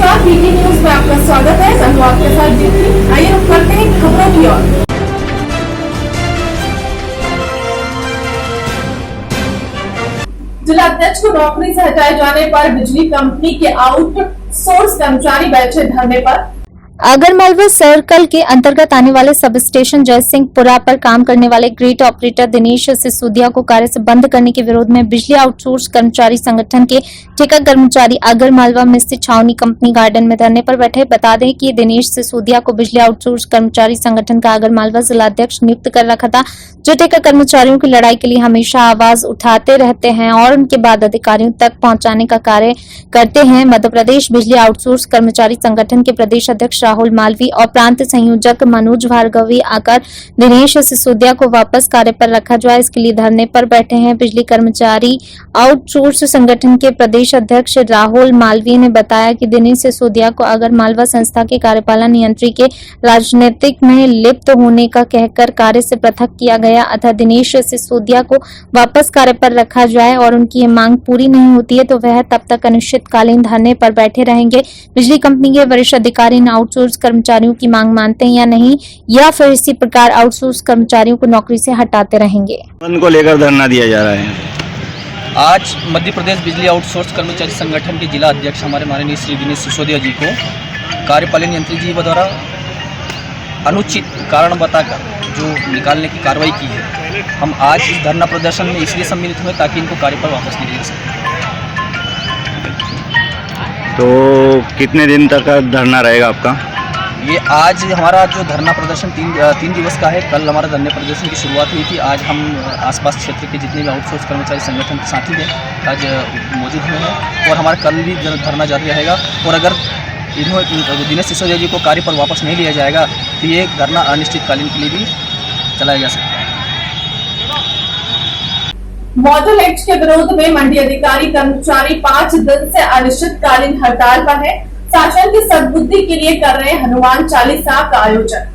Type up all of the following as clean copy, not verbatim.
नमस्कार, VT news में आपका स्वागत है। मैं हूं आपके साथ जीती। आइए रुक करते हैं खबरों की ओर। जिलाध्यक्ष को नौकरी से हटाए जाने पर बिजली कंपनी के आउटसोर्स कर्मचारी बैठे धरने पर। आगरमालवा सर्कल के अंतर्गत आने वाले सब स्टेशन जयसिंहपुरा पर काम करने वाले ग्रिड ऑपरेटर दिनेश सिसोदिया को कार्य से बंद करने के विरोध में बिजली आउटसोर्स कर्मचारी संगठन के ठेका कर्मचारी आगरमालवा में स्थित छावनी कंपनी गार्डन में धरने पर बैठे। बता दें कि दिनेश सिसोदिया को बिजली आउटसोर्स कर्मचारी संगठन का आगरमालवा जिलाध्यक्ष नियुक्त कर रखा था, जो ठेका कर्मचारियों की लड़ाई के लिए हमेशा आवाज उठाते रहते हैं और उनके बाद अधिकारियों तक पहुंचाने का कार्य करते हैं। मध्य प्रदेश बिजली आउटसोर्स कर्मचारी संगठन के प्रदेश अध्यक्ष राहुल मालवी और प्रांत संयोजक मनोज भार्गवी आकर दिनेश सिसोदिया को वापस कार्य पर रखा जाए, इसके लिए धरने पर बैठे हैं। बिजली कर्मचारी आउटसोर्स संगठन के प्रदेश अध्यक्ष राहुल मालवी ने बताया कि दिनेश सिसोदिया को आगरमालवा संस्था के कार्यपालन यंत्री के राजनीतिक में लिप्त होने का कहकर कार्य से पृथक किया गया, अतः दिनेश सिसोदिया को वापस कार्य पर रखा जाए और उनकी ये मांग पूरी नहीं होती है तो वह तब तक अनिश्चितकालीन धरने पर बैठे रहेंगे। बिजली कंपनी के वरिष्ठ अधिकारी इन आउटसोर्स कर्मचारियों की मांग मानते हैं या नहीं, या फिर इसी प्रकार आउटसोर्स कर्मचारियों को नौकरी से हटाते रहेंगे। को लेकर धरना दिया जा रहा है। आज मध्य प्रदेश बिजली आउटसोर्स कर्मचारी संगठन के जिला अध्यक्ष हमारे माननीय श्री दिनेश सिसोदिया जी को कार्यपालन यंत्री जी द्वारा अनुचित कारण बताकर जो निकालने की कार्रवाई की है, हम आज इस धरना प्रदर्शन में इसलिए सम्मिलित हुए ताकि इनको कार्य पर वापस नहीं ले सकें। तो कितने दिन तक का धरना रहेगा आपका? ये आज हमारा जो धरना प्रदर्शन तीन दिवस का है। कल हमारा धरना प्रदर्शन की शुरुआत हुई थी। आज हम आसपास क्षेत्र के जितने भी आउटसोर्स कर्मचारी संगठन के साथी हैं आज मौजूद हुए हैं और हमारा कल भी धरना जारी रहेगा। और अगर दिनेश सिसोदिया जी को कार्य पर वापस नहीं लिया जाएगा तो ये धरना अनिश्चितकालीन के लिए भी चलाया जा सकता है। मॉडल एक्ट के विरोध में मंडी अधिकारी कर्मचारी 5 दिन से अनिश्चितकालीन हड़ताल पर है। शासन की सद्बुद्धि के लिए कर रहे हनुमान चालीसा का आयोजन।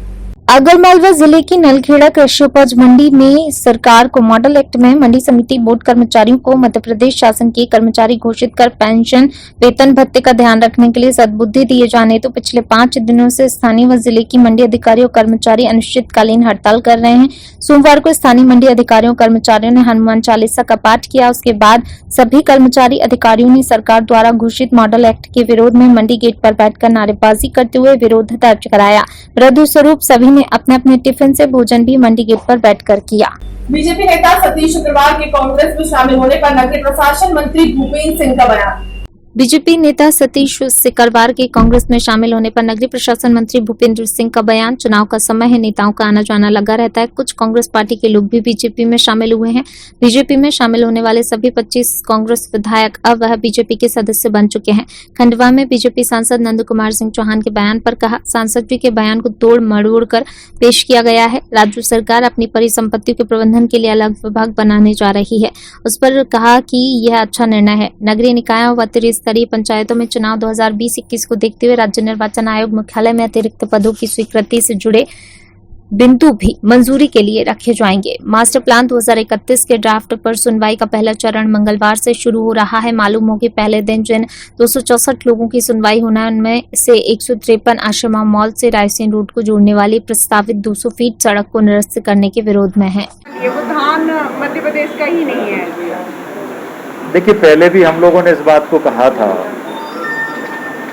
आगरमालवा जिले की नलखेड़ा कृषि उपज मंडी में सरकार को मॉडल एक्ट में मंडी समिति बोर्ड कर्मचारियों को मध्य प्रदेश शासन के कर्मचारी घोषित कर पेंशन वेतन भत्ते का ध्यान रखने के लिए सद्बुद्धि दिए जाने तो पिछले 5 दिनों से स्थानीय व जिले की मंडी अधिकारी और कर्मचारी अनिश्चितकालीन हड़ताल कर रहे हैं। सोमवार को स्थानीय मंडी अधिकारियों कर्मचारियों ने हनुमान चालीसा का पाठ किया। उसके बाद सभी कर्मचारी अधिकारियों ने सरकार द्वारा घोषित मॉडल एक्ट के विरोध में मंडी गेट पर बैठकर नारेबाजी करते हुए विरोध दर्ज कराया। विरोध स्वरूप सभी ने अपने अपने टिफिन से भोजन भी मंडी गेट पर बैठकर किया। बीजेपी नेता सतीश शुक्रवार के कांग्रेस में शामिल होने पर नगरीय प्रशासन मंत्री भूपेंद्र सिंह का बयान। बीजेपी नेता सतीश सिकरवार के कांग्रेस में शामिल होने पर नगरीय प्रशासन मंत्री भूपेंद्र सिंह का बयान। चुनाव का समय है, नेताओं का आना जाना लगा रहता है। कुछ कांग्रेस पार्टी के लोग भी बीजेपी में शामिल हुए हैं। बीजेपी में शामिल होने वाले सभी 25 कांग्रेस विधायक अब वह बीजेपी के सदस्य बन चुके हैं। खंडवा में बीजेपी सांसद नंद कुमार सिंह चौहान के बयान पर कहा, सांसद जी के बयान को तोड़ मरोड़ कर पेश किया गया है। राज्य सरकार अपनी परिसंपत्तियों के प्रबंधन के लिए अलग विभाग बनाने जा रही है। उस पर कहा कि यह अच्छा निर्णय है। नगरीय निकायों व स्तरीय पंचायतों में चुनाव 2020-21 को देखते हुए राज्य निर्वाचन आयोग मुख्यालय में अतिरिक्त पदों की स्वीकृति से जुड़े बिंदु भी मंजूरी के लिए रखे जाएंगे। मास्टर प्लान 2031 के ड्राफ्ट पर सुनवाई का पहला चरण मंगलवार से शुरू हो रहा है। मालूम हो कि पहले दिन जिन 264 लोगों की सुनवाई होना है उनमें से 153 आश्रमा मॉल से रायसेन रोड को जोड़ने वाली प्रस्तावित 200 फीट सड़क को निरस्त करने के विरोध में है। ये वो धान मध्य प्रदेश का ही नहीं है। देखिए, पहले भी हम लोगों ने इस बात को कहा था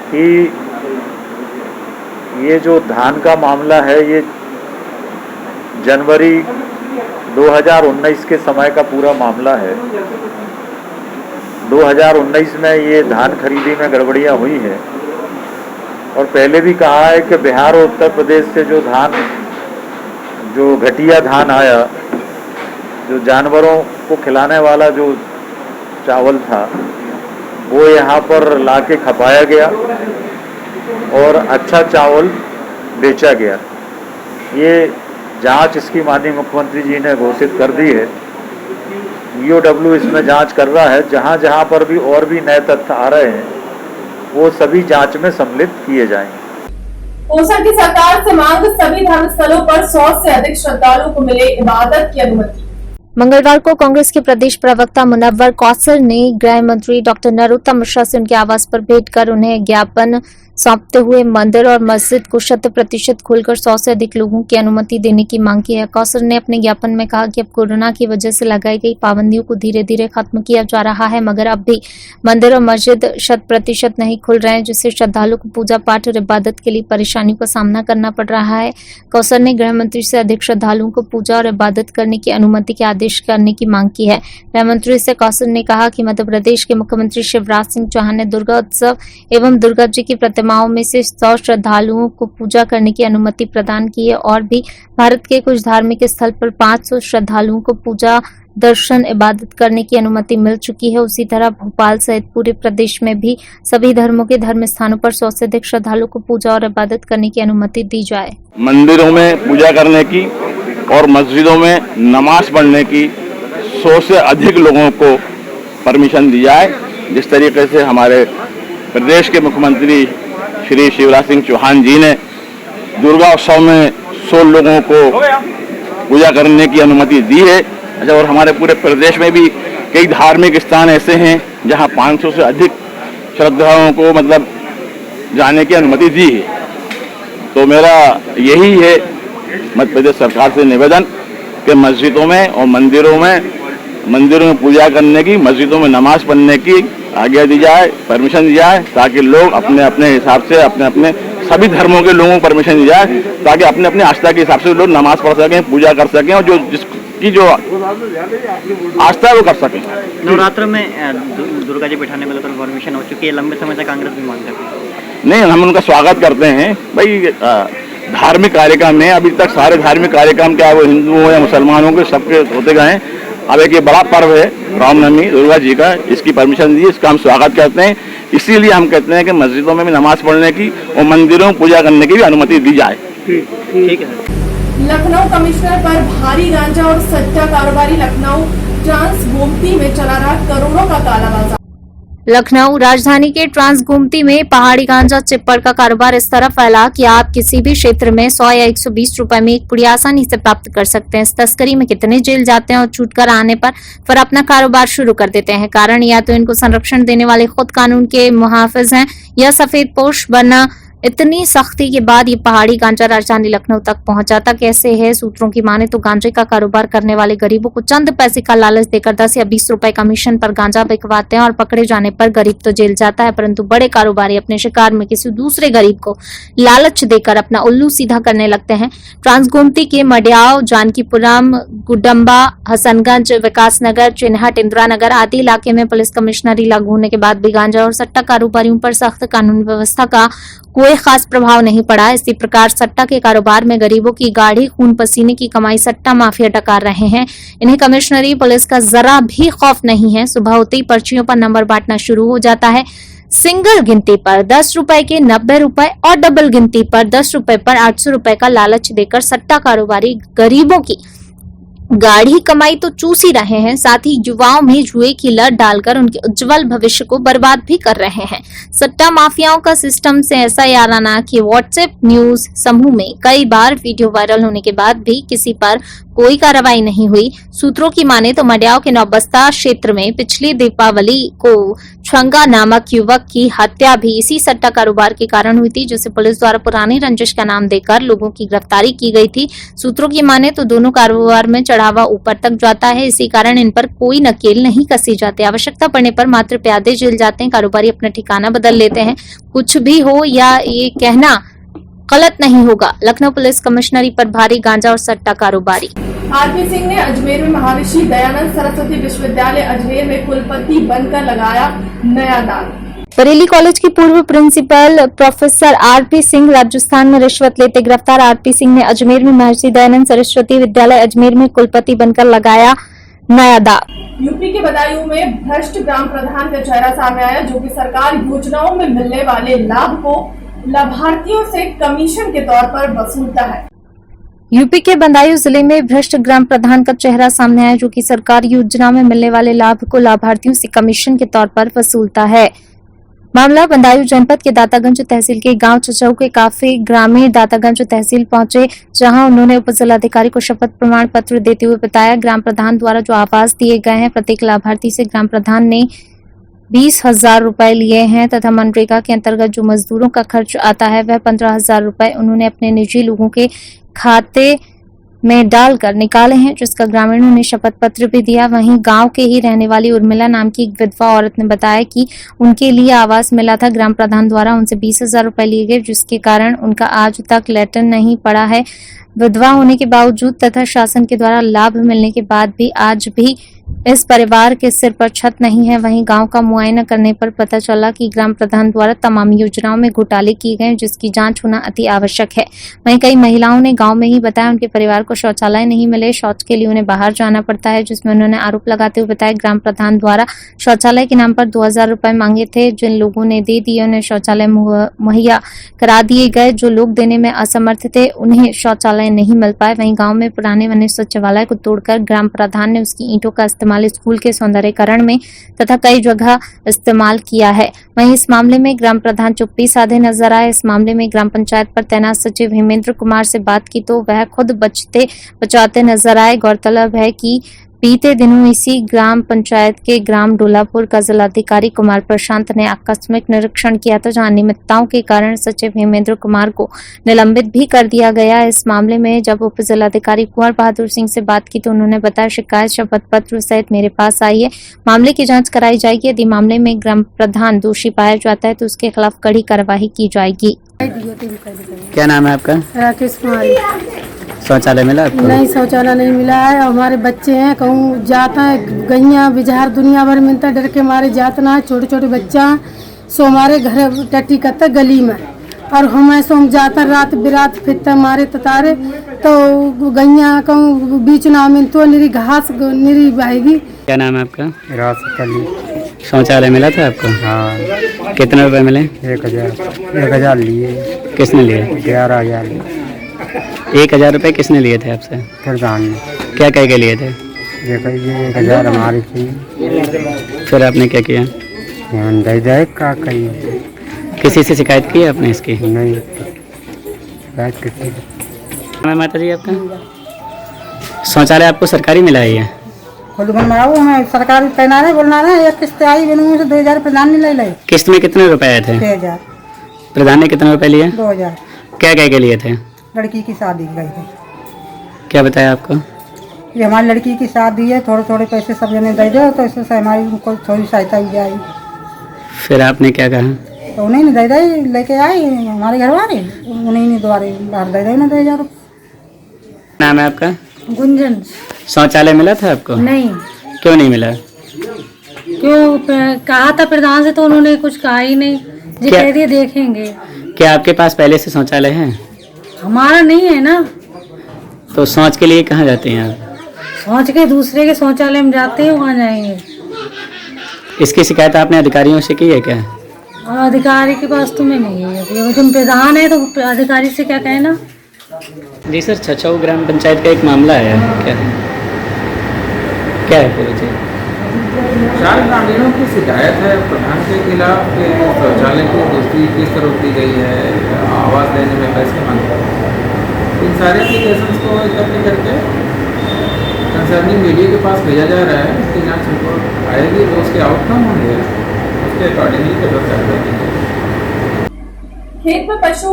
कि ये जो धान का मामला है ये जनवरी 2019 के समय का पूरा मामला है। 2019 में ये धान खरीदी में गड़बड़ियां हुई है और पहले भी कहा है कि बिहार और उत्तर प्रदेश से जो घटिया धान आया, जो जानवरों को खिलाने वाला जो चावल था, वो यहाँ पर लाके खपाया गया और अच्छा चावल बेचा गया। ये जांच इसकी माननीय मुख्यमंत्री जी ने घोषित कर दी है। ईओडब्ल्यू इसमें जांच कर रहा है। जहाँ जहाँ पर भी और भी नए तथ्य आ रहे हैं वो सभी जांच में सम्मिलित किए जाएंगे। पोषण की सरकार से मांग, सभी धर्मस्थलों पर 100 से अधिक श्रद्धालुओं को मिले इबादत की अनुमति। मंगलवार को कांग्रेस के प्रदेश प्रवक्ता मुनव्वर कौसर ने गृह मंत्री डॉक्टर नरोत्तम मिश्रा से उनके आवास पर भेंट कर उन्हें ज्ञापन सौंपते हुए मंदिर और मस्जिद को 100% खोलकर 100 से अधिक लोगों की अनुमति देने की मांग की है। कौसर ने अपने ज्ञापन में कहा कि अब कोरोना की वजह से लगाई गई पाबंदियों को धीरे धीरे खत्म किया जा रहा है, मगर अब भी मंदिर और मस्जिद 100% नहीं खुल रहे हैं, जिससे श्रद्धालुओं को पूजा पाठ और इबादत के लिए परेशानियों का सामना करना पड़ रहा है। कौसर ने गृह मंत्री से अधिक श्रद्धालुओं को पूजा और इबादत करने की अनुमति के आदेश करने की मांग की है। गृह मंत्री से कौसर ने कहा कि मध्य प्रदेश के मुख्यमंत्री शिवराज सिंह चौहान ने दुर्गा उत्सव एवं दुर्गा जी की प्रतिमाओं में से 100 श्रद्धालुओं को पूजा करने की अनुमति प्रदान की है और भी भारत के कुछ धार्मिक स्थल पर 500 श्रद्धालुओं को पूजा दर्शन इबादत करने की अनुमति मिल चुकी है। उसी तरह भोपाल सहित पूरे प्रदेश में भी सभी धर्मों के धर्म स्थानों पर 100 से अधिक श्रद्धालुओं को पूजा और इबादत करने की अनुमति दी जाए। मंदिरों में पूजा करने की और मस्जिदों में नमाज पढ़ने की 100 से अधिक लोगों को परमिशन दी जाए। जिस तरीके से हमारे प्रदेश के मुख्यमंत्री श्री शिवराज सिंह चौहान जी ने दुर्गा उत्सव में 100 लोगों को पूजा करने की अनुमति दी है। अच्छा, और हमारे पूरे प्रदेश में भी कई धार्मिक स्थान ऐसे हैं जहां 500 से अधिक श्रद्धालुओं को मतलब जाने की अनुमति दी है। तो मेरा यही है मध्य प्रदेश सरकार से निवेदन कि मस्जिदों में और मंदिरों में पूजा करने की, मस्जिदों में नमाज पढ़ने की आज्ञा दी जाए, परमिशन दी जाए, ताकि लोग अपने अपने हिसाब से अपने सभी धर्मों के लोगों को परमिशन दी जाए, ताकि अपने अपने आस्था के हिसाब से लोग नमाज पढ़ सकें, पूजा कर सकें और जिसकी जो आस्था है वो कर सकें। नवरात्र में दुर्गा जी बिठाने में लेकर परमिशन हो चुकी है, लंबे समय से कांग्रेस भी मांग करती है। नहीं, हम उनका स्वागत करते हैं। भाई धार्मिक कार्यक्रम है, अभी तक सारे धार्मिक कार्यक्रम क्या वो हिंदू हो या मुसलमानों के सबके होते गए हैं। अब एक ये बड़ा पर्व है रामनवमी दुर्गा जी का, इसकी परमिशन दी, इसका हम स्वागत करते हैं। इसीलिए हम कहते हैं कि मस्जिदों में भी नमाज पढ़ने की और मंदिरों में पूजा करने की भी अनुमति दी जाए। ठीक है। लखनऊ कमिश्नर पर भारी गांजा और सट्टा कारोबारी लखनऊ ट्रांस गोमती में चला रहा करोड़ों का कालाबाजारी। लखनऊ राजधानी के ट्रांस गोमती में पहाड़ी गांजा चिप्पड़ का कारोबार इस तरह फैला कि आप किसी भी क्षेत्र में 100 या 120 रुपए में एक पुड़ी आसानी से प्राप्त कर सकते हैं। इस तस्करी में कितने जेल जाते हैं और छूटकर आने पर फिर अपना कारोबार शुरू कर देते हैं। कारण या तो इनको संरक्षण देने वाले खुद कानून के मुहाफिज हैं या सफेदपोश, वरना इतनी सख्ती के बाद ये पहाड़ी गांजा राजधानी लखनऊ तक पहुंच जाता कैसे है। सूत्रों की माने तो गांजे का कारोबार करने वाले गरीबों को चंद पैसे का लालच देकर 10 या 20 रुपए कमीशन पर गांजा बिकवाते हैं और पकड़े जाने पर गरीब तो जेल जाता है, परंतु बड़े कारोबारी अपने शिकार में किसी दूसरे गरीब को लालच देकर अपना उल्लू सीधा करने लगते हैं। ट्रांसगोमती के मडियाव, जानकीपुरम, गुडम्बा, हसनगंज, विकासनगर, चिन्हट, इंदिरा नगर आदि इलाके में पुलिस कमिश्नरी लागू होने के बाद भी गांजा और सट्टा कारोबारियों पर सख्त कानून व्यवस्था का कोई खास प्रभाव नहीं पड़ा। इसी प्रकार सट्टा के कारोबार में गरीबों की गाढ़ी खून पसीने की कमाई सट्टा माफिया डकार रहे हैं। इन्हें कमिश्नरी पुलिस का जरा भी खौफ नहीं है। सुबह होते ही पर्चियों पर नंबर बांटना शुरू हो जाता है। सिंगल गिनती पर 10 रुपए के 90 रुपए और डबल गिनती पर 10 रुपए पर 800 रुपए का लालच देकर सट्टा कारोबारी गरीबों की गाढ़ी कमाई तो चूस ही रहे हैं, साथ ही युवाओं में जुए की लत डालकर उनके उज्जवल भविष्य को बर्बाद भी कर रहे हैं। सट्टा माफियाओं का सिस्टम से ऐसा याराना कि व्हाट्सएप न्यूज समूह में कई बार वीडियो वायरल होने के बाद भी किसी पर कोई कार्रवाई नहीं हुई। सूत्रों की माने तो मडियाव के नौबस्ता क्षेत्र में पिछली दीपावली को छंगा नामक युवक की हत्या भी इसी सट्टा कारोबार के कारण हुई थी, जिसे पुलिस द्वारा पुरानी रंजिश का नाम देकर लोगों की गिरफ्तारी की गई थी। सूत्रों की माने तो दोनों कारोबार में चढ़ावा ऊपर तक जाता है, इसी कारण इन पर कोई नकेल नहीं कसी जाती। आवश्यकता पड़ने पर मात्र प्यादे जेल जाते हैं, कारोबारी अपना ठिकाना बदल लेते हैं। कुछ भी हो या ये कहना गलत नहीं होगा, लखनऊ पुलिस कमिश्नरी पर भारी गांजा और सट्टा कारोबारी। आरपी सिंह ने अजमेर में महर्षि दयानंद सरस्वती विश्वविद्यालय अजमेर में कुलपति बनकर लगाया नया दाग। बरेली कॉलेज की पूर्व principal professor R P Singh Rajasthan में रिश्वत लेते गिरफ्तार। आरपी सिंह ने अजमेर में महर्षि दयानंद सरस्वती विद्यालय अजमेर में कुलपति बनकर लगाया नया दाग। यूपी के बदायूं में भ्रष्ट ग्राम प्रधान का चेहरा सामने आया, जो कि सरकार योजनाओं में मिलने वाले लाभ को लाभार्थियों से कमीशन के तौर पर वसूलता है। यूपी के बदायूं जिले में भ्रष्ट ग्राम प्रधान का चेहरा सामने आया, जो कि सरकार योजना में मिलने वाले लाभ को लाभार्थियों से कमीशन के तौर पर वसूलता है। मामला बदायूं जनपद के दातागंज तहसील के गांव चचऊ के काफी ग्रामीण दातागंज तहसील पहुंचे, जहां उन्होंने उप जिलाधिकारी को शपथ प्रमाण पत्र देते हुए बताया ग्राम प्रधान द्वारा जो आवास दिए गए हैं प्रत्येक लाभार्थी से ग्राम प्रधान ने 20,000 रुपए लिए हैं तथा मनरेगा के अंतर्गत जो मजदूरों का खर्च आता है वह 15,000 रुपए उन्होंने अपने निजी लोगों के खाते में डालकर निकाले हैं, जिसका ग्रामीणों ने शपथ पत्र भी दिया। वहीं गांव के ही रहने वाली उर्मिला नाम की एक विधवा औरत ने बताया कि उनके लिए आवास मिला था, ग्राम प्रधान द्वारा उनसे 20,000 रुपए लिए गए, जिसके कारण उनका आज तक लेटर नहीं पड़ा है। विधवा होने के बावजूद तथा शासन के द्वारा लाभ मिलने के बाद भी आज भी इस परिवार के सिर पर छत नहीं है। वहीं गांव का मुआयना करने पर पता चला कि ग्राम प्रधान द्वारा तमाम योजनाओं में घोटाले किए गए, जिसकी जांच होना अति आवश्यक है। वहीं कई महिलाओं ने गांव में ही बताया उनके परिवार को शौचालय नहीं मिले, शौच के लिए उन्हें बाहर जाना पड़ता है, जिसमें उन्होंने आरोप लगाते हुए बताया ग्राम प्रधान द्वारा शौचालय के नाम पर 2,000 रुपए मांगे थे, जिन लोगों ने दे दिए उन्हें शौचालय मुहैया करा दिए गए। जो लोग देने में असमर्थ थे उन्हें शौचालय नहीं मिल पाए। वहीं गांव में पुराने बने शौचालय को तोड़कर ग्राम प्रधान ने उसकी ईंटों का इस्तेमाल स्कूल के सौंदर्यीकरण में तथा कई जगह इस्तेमाल किया है। वहीं इस मामले में ग्राम प्रधान चुप्पी साधे नजर आए। इस मामले में ग्राम पंचायत पर तैनात सचिव हेमेंद्र कुमार से बात की तो वह खुद बचते बचाते नजर आए। गौरतलब है कि बीते दिनों इसी ग्राम पंचायत के ग्राम डोलापुर का जिलाधिकारी कुमार प्रशांत ने आकस्मिक निरीक्षण किया था, जहां अनियमितताओं के कारण सचिव हेमेंद्र कुमार को निलंबित भी कर दिया गया। इस मामले में जब उप जिलाधिकारी कुंवर बहादुर सिंह से बात की तो उन्होंने बताया शिकायत शपथ पत्र सहित मेरे पास आई है, मामले की जांच कराई जाएगी। यदि मामले में ग्राम प्रधान दोषी पाया जाता है तो उसके खिलाफ कड़ी कार्रवाई की जाएगी। क्या नाम है आपका? राकेश कुमारी। शौचालय मिला आपको? नहीं, शौचालय नहीं मिला है। हमारे बच्चे हैं, कहूँ जाता है गैया बिजहार दुनिया भर मिलता है, डर के मारे जाता ना, छोटे छोटे बच्चा सो हमारे घर टट्टी करता गली में, और हमें सो जाता रात बिरात फिरता मारे ततारे, तो गैया कहूँ बीच ना मिल तो निरी घास निरी बहेगी। क्या नाम है आपका? राशि। शौचालय मिला था आपको? हाँ। कितने रुपए मिले? 1,000 लिए। किसने लिए? 11,000 लिए। 1,000 रुपए किसने लिए थे आपसे? प्रधान ने। क्या कह के लिए थे? ये 1,000 हमारी थी। फिर आपने क्या किया? दे दे का कही। किसी से शिकायत की है आपने इसकी? नहीं, शिकायत किसी। माता जी आपका शौचालय आपको सरकारी मिला है? खुद बनवाओ, हमें सरकारी पहना रहे बोलना रहे, एक किस्त आई बनूंगी तो 2,000 प्रधान ने ले। किस्त में कितने रुपए आए थे? 6,000। प्रधान ने कितने रुपए लिए? 2,000। क्या कह के लिए थे? लड़की की शादी गई थी। क्या बताया आपको? ये हमारी लड़की की शादी है, थोड़े थोड़े पैसे सब जने दे दो तो इससे हमारी उनको थोड़ी सहायता हो जाएगी। फिर आपने क्या कहा? तो उन्हीं ने दे दे लेके आए हमारे घर वाले, उन्हीं ने द्वारे बाहर दे दे ना 2,000। नाम है आपका? गुंजन। शौचालय मिला था आपको? नहीं। क्यों नहीं मिला? क्यों कहा था प्रधान से तो उन्होंने कुछ कहा ही नहीं, जी क्या? कह दिए देखेंगे। क्या आपके पास पहले से शौचालय है? हमारा नहीं है ना। तो शौच के लिए कहाँ जाते हैं आप? सोच के दूसरे के शौचालय में जाते हैं, वहाँ जाएंगे। इसकी शिकायत आपने अधिकारियों से की है क्या? अधिकारी के पास तुम्हें नहीं है, तुम प्रधान है तो अधिकारी से क्या कहना। जी सर, छछऊ ग्राम पंचायत का एक मामला है, क्या है पूरी चीज? 4 ग्रामीणों की शिकायत है प्रधान के खिलाफ कि शौचालय की दोस्ती किस तरह की गई है, आवास देने में पैसे मांगते हैं। इन सारे एप्लीकेशंस को इकट्ठे करके कंसर्निंग मीडिया के पास भेजा जा रहा है। उसकी जांच रिपोर्ट आएगी तो उसके आउटकम होंगे, उसके अकॉर्डिंगली कार्रवाई की जाएगी। खेत में पशु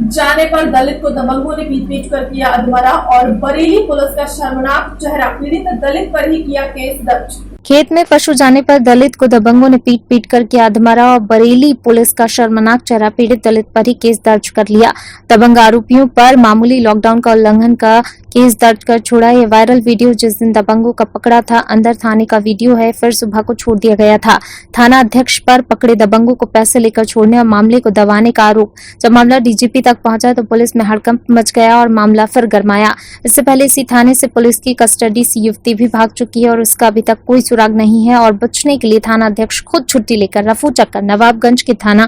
जाने पर दलित को दबंगों ने पीट कर किया अधमरा और बरेली पुलिस का शर्मनाक चेहरा, पीड़ित दलित पर ही किया केस दर्ज। खेत में पशु जाने पर दलित को दबंगों ने पीट कर किया अधमरा और बरेली पुलिस का शर्मनाक चेहरा, पीड़ित दलित पर ही केस दर्ज कर लिया। दबंग आरोपियों पर मामूली लॉकडाउन का उल्लंघन का केस दर्ज कर छोड़ा। ये वायरल वीडियो जिस दिन दबंगों का पकड़ा था अंदर थाने का वीडियो है, फिर सुबह को छोड़ दिया गया था। थाना अध्यक्ष पर पकड़े दबंगों को पैसे लेकर छोड़ने और मामले को दबाने का आरोप। जब मामला डीजीपी तक पहुंचा तो पुलिस में हड़कंप मच गया और मामला फिर गरमाया। इससे पहले इसी थाने से पुलिस की कस्टडी से युवती भी भाग चुकी है और उसका अभी तक कोई सुराग नहीं है और बचने के लिए थाना अध्यक्ष खुद छुट्टी लेकर रफू चक्कर नवाबगंज के थाना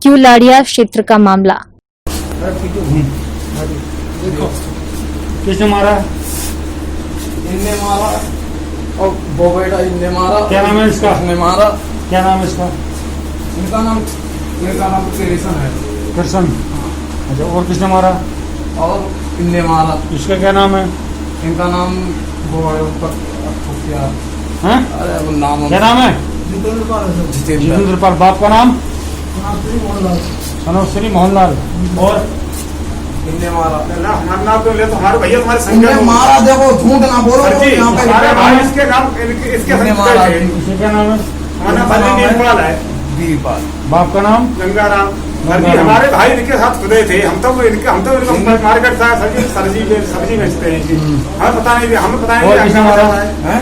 क्यूलाड़िया क्षेत्र का मामला। किसने मारा? इनने मारा और वो बेटा इनने मारा। क्या नाम है इसका? इसने मारा। क्या नाम है इसका? इनका नाम इनका नाम किशन है। कृष्ण। अच्छा, और किसने मारा? और इनने मारा। इसका क्या नाम है? इनका नाम वो है ऊपर क्या हैं? अरे वो नाम क्या नाम है? जितेंद्र। जितेंद्र पाल। बाप का नाम? सनोज श्री मोहनलाल। और इनने मारा। हमारा नाम तो ले, तो हमारे भैया तुम्हारे इनने मारा, देखो झूठ ना बोलो। यहाँ पे इसके नाम इनने मारा। इसका क्या नाम है? वीरपाल है। वीरपाल। बाप का नाम? गंगाराम। हमारे भाई इनके साथ खुदे थे। हम तो इनको मार्केट था, सब्जी बेचते हैं। हमें पता नहीं, हमें पता और किसने मारा? हैं?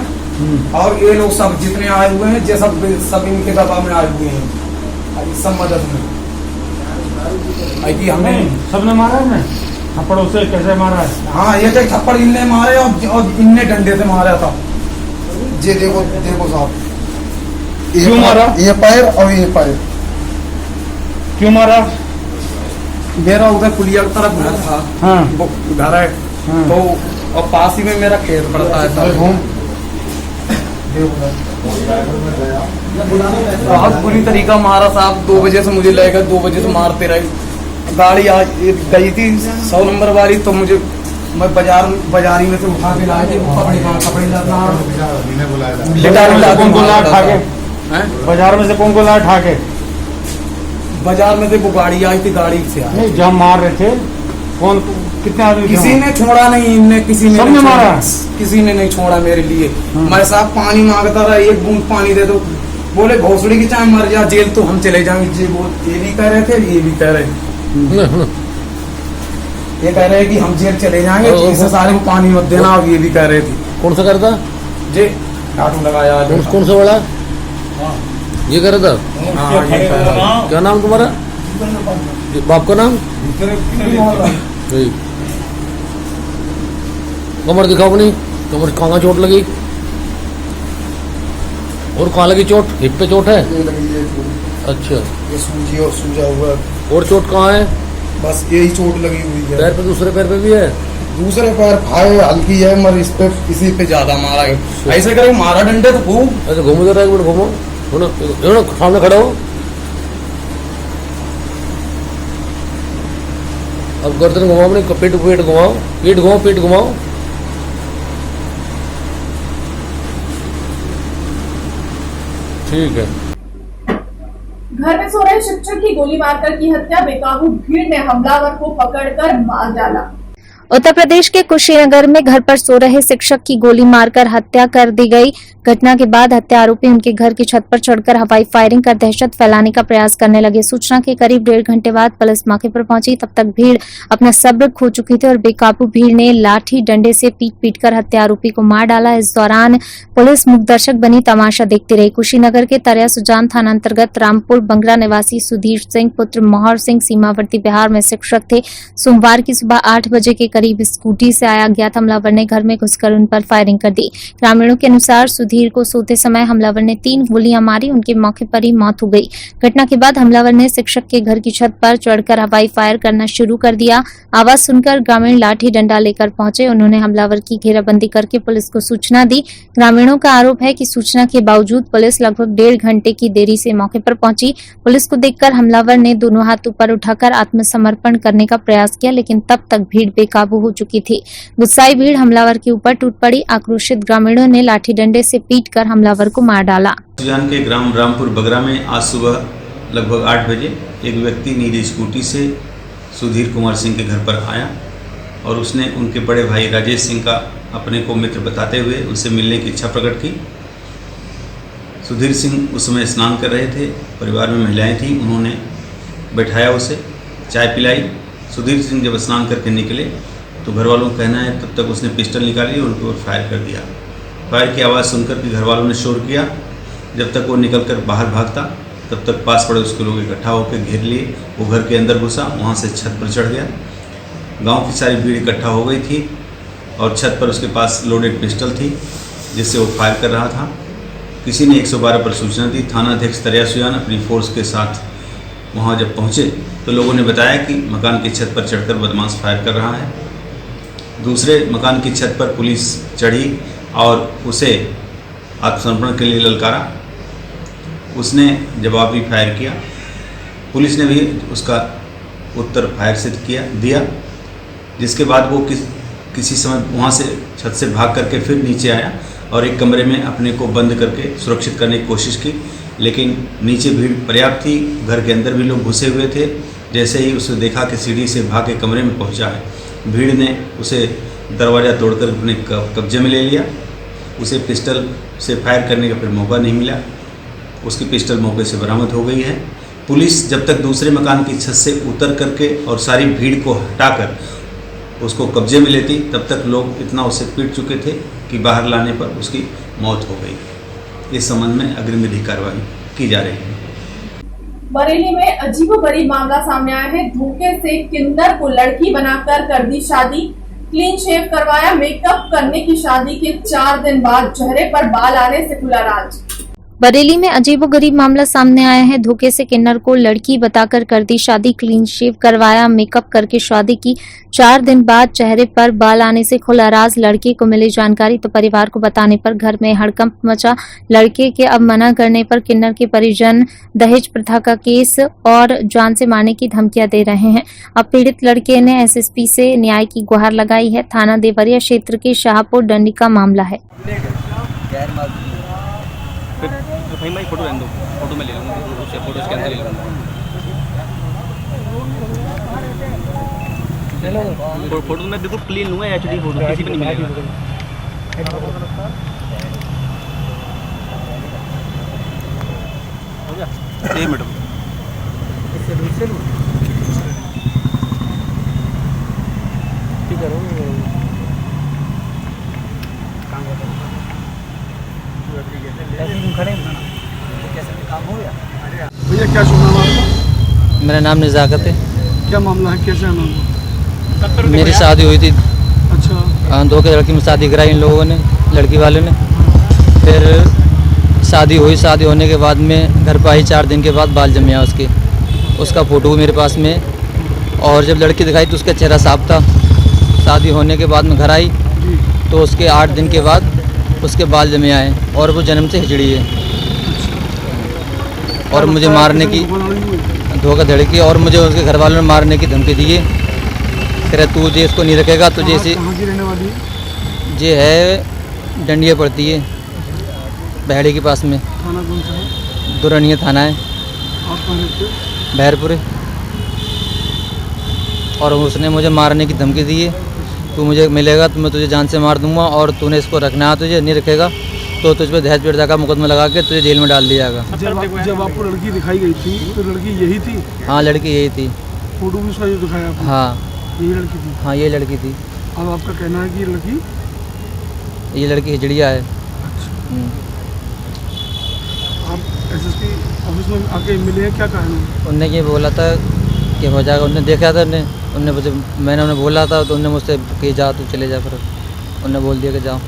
और ये लोग सब जितने आए हुए हैं, ये सब इनके दबाव में आए हुए हैं, सब मदद में। हमने सबने मारा है? थप्पड़ उसे कैसे मारा है? हाँ, ये थप्पड़ इनने मारे और इनने डंडे से मारा था। ये देखो साहब, क्यों मारा? ये पैर और ये पैर। क्यों मारा? मेरा उधर पुलिया की तरफ घर था। हाँ। वो घर है। हाँ। तो और पास ही में मेरा खेत पड़ता है। बहुत बुरी तरीका मारा साहब। 2 बजे से मुझे लेकर 2 बजे से मारते रहे। गाड़ी आज गई थी 100 नंबर वाली, तो मैं बाजारी में से उठा के लाए थे। कपड़े कौन को लाया उठा के? बाजार में से कौन को लाया उठा के? बाजार में से वो गाड़ी आई थी, गाड़ी से आई। नहीं, जब मार रहे थे कौन, कितने आदमी? किसी ने छोड़ा नहीं, इनने किसी ने सबने मारा? किसी ने नहीं छोड़ा मेरे लिए। मैं साहब पानी मांगता रहा, 1 बूंद पानी दे दो। बोले घोसड़ी की चाहे मर जा, जेल तो हम चले जाएंगे। ये भी कह रहे थे, ये भी कह रहे। ये कह रहे कि हम जेल चले जाएंगे, इसे सारे को पानी मत देना। और ये भी कह रहे थे। कौन सा करता? जी टाटू लगाया। कौन सा बड़ा ये कर रहा था? क्या नाम तुम्हारा? बाप का नाम? कमर दिखाओ अपनी। कमर कहाँ चोट लगी? और कहाँ लगी चोट? हिप पे चोट है? अच्छा, ये सूजी और सूजा हुआ। और चोट कहाँ है? बस यही चोट लगी हुई है। पैर पे? दूसरे पैर पे भी है? दूसरे पैर भाई हल्की है, मगर इस पे किसी पे ज्यादा मारा है। ऐसे करे मारा डंडे तो खूब। ऐसे घूमो जरा, एक मिनट घूमो। सामने खड़ा हो। अब गर्दन घुमाओ अपने, पेट घुमाओ, पेट घुमाओ। ठीक है। घर में सो रहे शिक्षक की गोली मारकर की हत्या। बेकाबू भीड़ ने हमलावर को पकड़कर मार डाला। उत्तर प्रदेश के कुशीनगर में घर पर सो रहे शिक्षक की गोली मारकर हत्या कर दी गई। घटना के बाद हत्या आरोपी उनके घर की छत पर चढ़कर हवाई फायरिंग कर दहशत फैलाने का प्रयास करने लगे। सूचना के करीब 1.5 घंटे बाद पुलिस मौके पर पहुंची। तब तक भीड़ अपना सब्र खो चुकी थी और बेकाबू भीड़ ने लाठी डंडे से पीट कर हत्या आरोपी को मार डाला। इस दौरान पुलिस मूकदर्शक बनी तमाशा देखती रही। कुशीनगर के तरया सुजान थाना अंतर्गत रामपुर बंगरा निवासी सुधीर सिंह पुत्र मोहर सिंह सीमावर्ती बिहार में शिक्षक थे। सोमवार की सुबह 8 बजे के करीब स्कूटी से आया अज्ञात हमलावर ने घर में घुसकर उन पर फायरिंग कर दी। ग्रामीणों के अनुसार सुधीर को सोते समय हमलावर ने 3 गोलियां मारी। उनके मौके पर ही मौत हो गई। घटना के बाद हमलावर ने शिक्षक के घर की छत पर चढ़कर हवाई फायर करना शुरू कर दिया। आवाज सुनकर ग्रामीण लाठी डंडा लेकर पहुंचे। उन्होंने हमलावर की घेराबंदी करके पुलिस को सूचना दी। ग्रामीणों का आरोप है कि सूचना के बावजूद पुलिस लगभग 1.5 घंटे की देरी से मौके पर पहुंची। पुलिस को देखकर हमलावर ने दोनों हाथ ऊपर उठाकर आत्मसमर्पण करने का प्रयास किया, लेकिन तब तक भीड़ बेकाबू हो चुकी थी। गुस्साई भीड़ हमलावर के ऊपर टूट पड़ी। आक्रोशित ग्रामीणों ने लाठी डंडे से पीटकर हमलावर को मार डाला। सुजान के ग्राम रामपुर बगरा में आज सुबह लगभग 8 बजे एक व्यक्ति नीली स्कूटी से सुधीर कुमार सिंह के घर पर आया और उसने उनके बड़े भाई राजेश सिंह का अपने को मित्र बताते हुए उनसे मिलने की इच्छा प्रकट की। सुधीर सिंह उस समय स्नान कर रहे थे। परिवार में महिलाएं थीं। उन्होंने बैठाया, उसे चाय पिलाई। सुधीर सिंह जब स्नान करके निकले तो घर वालों का कहना है तब तक उसने पिस्टल निकाली और उनके ऊपर फायर कर दिया। फायर की आवाज़ सुनकर के घर वालों ने शोर किया। जब तक वो निकलकर बाहर भागता तब तक पास पड़ोस के लोग इकट्ठा होकर घेर लिए। वो घर के अंदर घुसा, वहाँ से छत पर चढ़ गया। गांव की सारी भीड़ इकट्ठा हो गई थी और छत पर उसके पास लोडेड पिस्टल थी जिससे वो फायर कर रहा था। किसी ने 112 पर सूचना दी। थाना अध्यक्ष तरया सुजान अपनी फोर्स के साथ वहाँ जब पहुँचे तो लोगों ने बताया कि मकान की छत पर चढ़कर बदमाश फायर कर रहा है। दूसरे मकान की छत पर पुलिस चढ़ी और उसे आत्मसमर्पण के लिए ललकारा। उसने जवाबी फायर किया। पुलिस ने भी उसका उत्तर फायर से दिया, जिसके बाद वो किसी समय वहाँ से छत से भाग करके फिर नीचे आया और एक कमरे में अपने को बंद करके सुरक्षित करने की कोशिश की, लेकिन नीचे भीड़ पर्याप्त थी, घर के अंदर भी लोग घुसे हुए थे। जैसे ही उसे देखा कि सीढ़ी से भाग के कमरे में पहुंचा है, भीड़ ने उसे दरवाज़ा तोड़कर अपने कब्जे में ले लिया। उसे पिस्टल से फायर करने का फिर मौका नहीं मिला, उसकी पिस्टल मौके से बरामद हो गई है। पुलिस जब तक दूसरे मकान की छत से उतर करके और सारी भीड़ को हटाकर उसको कब्जे में लेती, तब तक लोग इतना उसे पीट चुके थे कि बाहर लाने पर उसकी मौत हो गई। इस संबंध में अग्रिम विधि कार्रवाई की जा रही है। बरेली में अजीबोगरीब मामला सामने आया है। धोखे से किन्नर को लड़की बनाकर कर दी शादी, क्लीन शेव करवाया, मेकअप करने की शादी के 4 दिन बाद चेहरे पर बाल आने से खुला राज। बरेली में अजीबोगरीब मामला सामने आया है। धोखे से किन्नर को लड़की बताकर कर दी शादी, क्लीन शेव करवाया, मेकअप करके शादी की, 4 दिन बाद चेहरे पर बाल आने से खुला राज। लड़के को मिली जानकारी तो परिवार को बताने पर घर में हड़कंप मचा। लड़के के अब मना करने पर किन्नर के परिजन दहेज प्रथा का केस और जान से मारने की धमकियां दे रहे हैं। अब पीड़ित लड़के ने एसएसपी से न्याय की गुहार लगाई है। थाना देवरिया क्षेत्र के शाहपुर डंडी का मामला है। भाई मैं फोटो रहने दो, फोटो में ले लूँगा, फोटो स्कैन से ले लूँगा। फोटो में बिल्कुल क्लीन लूँगा, एचडी फोटो किसी पे नहीं मिलेगा। हो गया? मैडम ठीक है। भैया क्या शुभ नाम आपका? मेरा नाम निजाकत है। क्या मामला है, कैसे है मामला? मेरी शादी हुई थी। अच्छा। धोखे लड़की में शादी कराई इन लोगों ने, लड़की वाले ने। फिर शादी हुई, शादी होने के बाद में घर पर आई, 4 दिन के बाद बाल जमिया उसका फ़ोटो मेरे पास में। और जब लड़की दिखाई तो उसका चेहरा साफ था। शादी होने के बाद में घर आई तो उसके 8 दिन के बाद उसके बाल जमे आए और वो जन्म से हिजड़ी है। और मुझे मारने की धोखाधड़ी की और मुझे उसके घर वालों ने मारने की धमकी दी है। कह रहे तू जे इसको नहीं रखेगा तुझे इसे। ये है डंडिया पड़ती है, बहड़ी के पास में। थाना कौन सा है? दुरनिया थाना है। आप कहाँ रहते हो? बहरपुरे। और उसने मुझे मारने की धमकी दी है, तू मुझे मिलेगा तो मैं तुझे जान से मार दूंगा, और तूने इसको रखना है, तुझे नहीं रखेगा तो तुझ पर दहेज पीड़िता का मुकदमा लगा के तुझे जेल में डाल दिया जाएगा। जब आपको लड़की दिखाई गई थी तो लड़की यही थी? हाँ, लड़की यही थी। फोटो भी उसका ये दिखाया आपने? हाँ, यही लड़की थी? हाँ, ये लड़की थी। अब आपका कहना है कि ये लड़की हिजड़िया है। अच्छा। आप एसएसपी ऑफिस में आके मिले हैं, क्या कहा? उनने ये बोला था कि हो जाएगा, उनने देखा था, मैंने उन्हें बोला था तो उन्होंने मुझसे कि जा तू चले जा, फिर उन्होंने बोल दिया कि जाओ।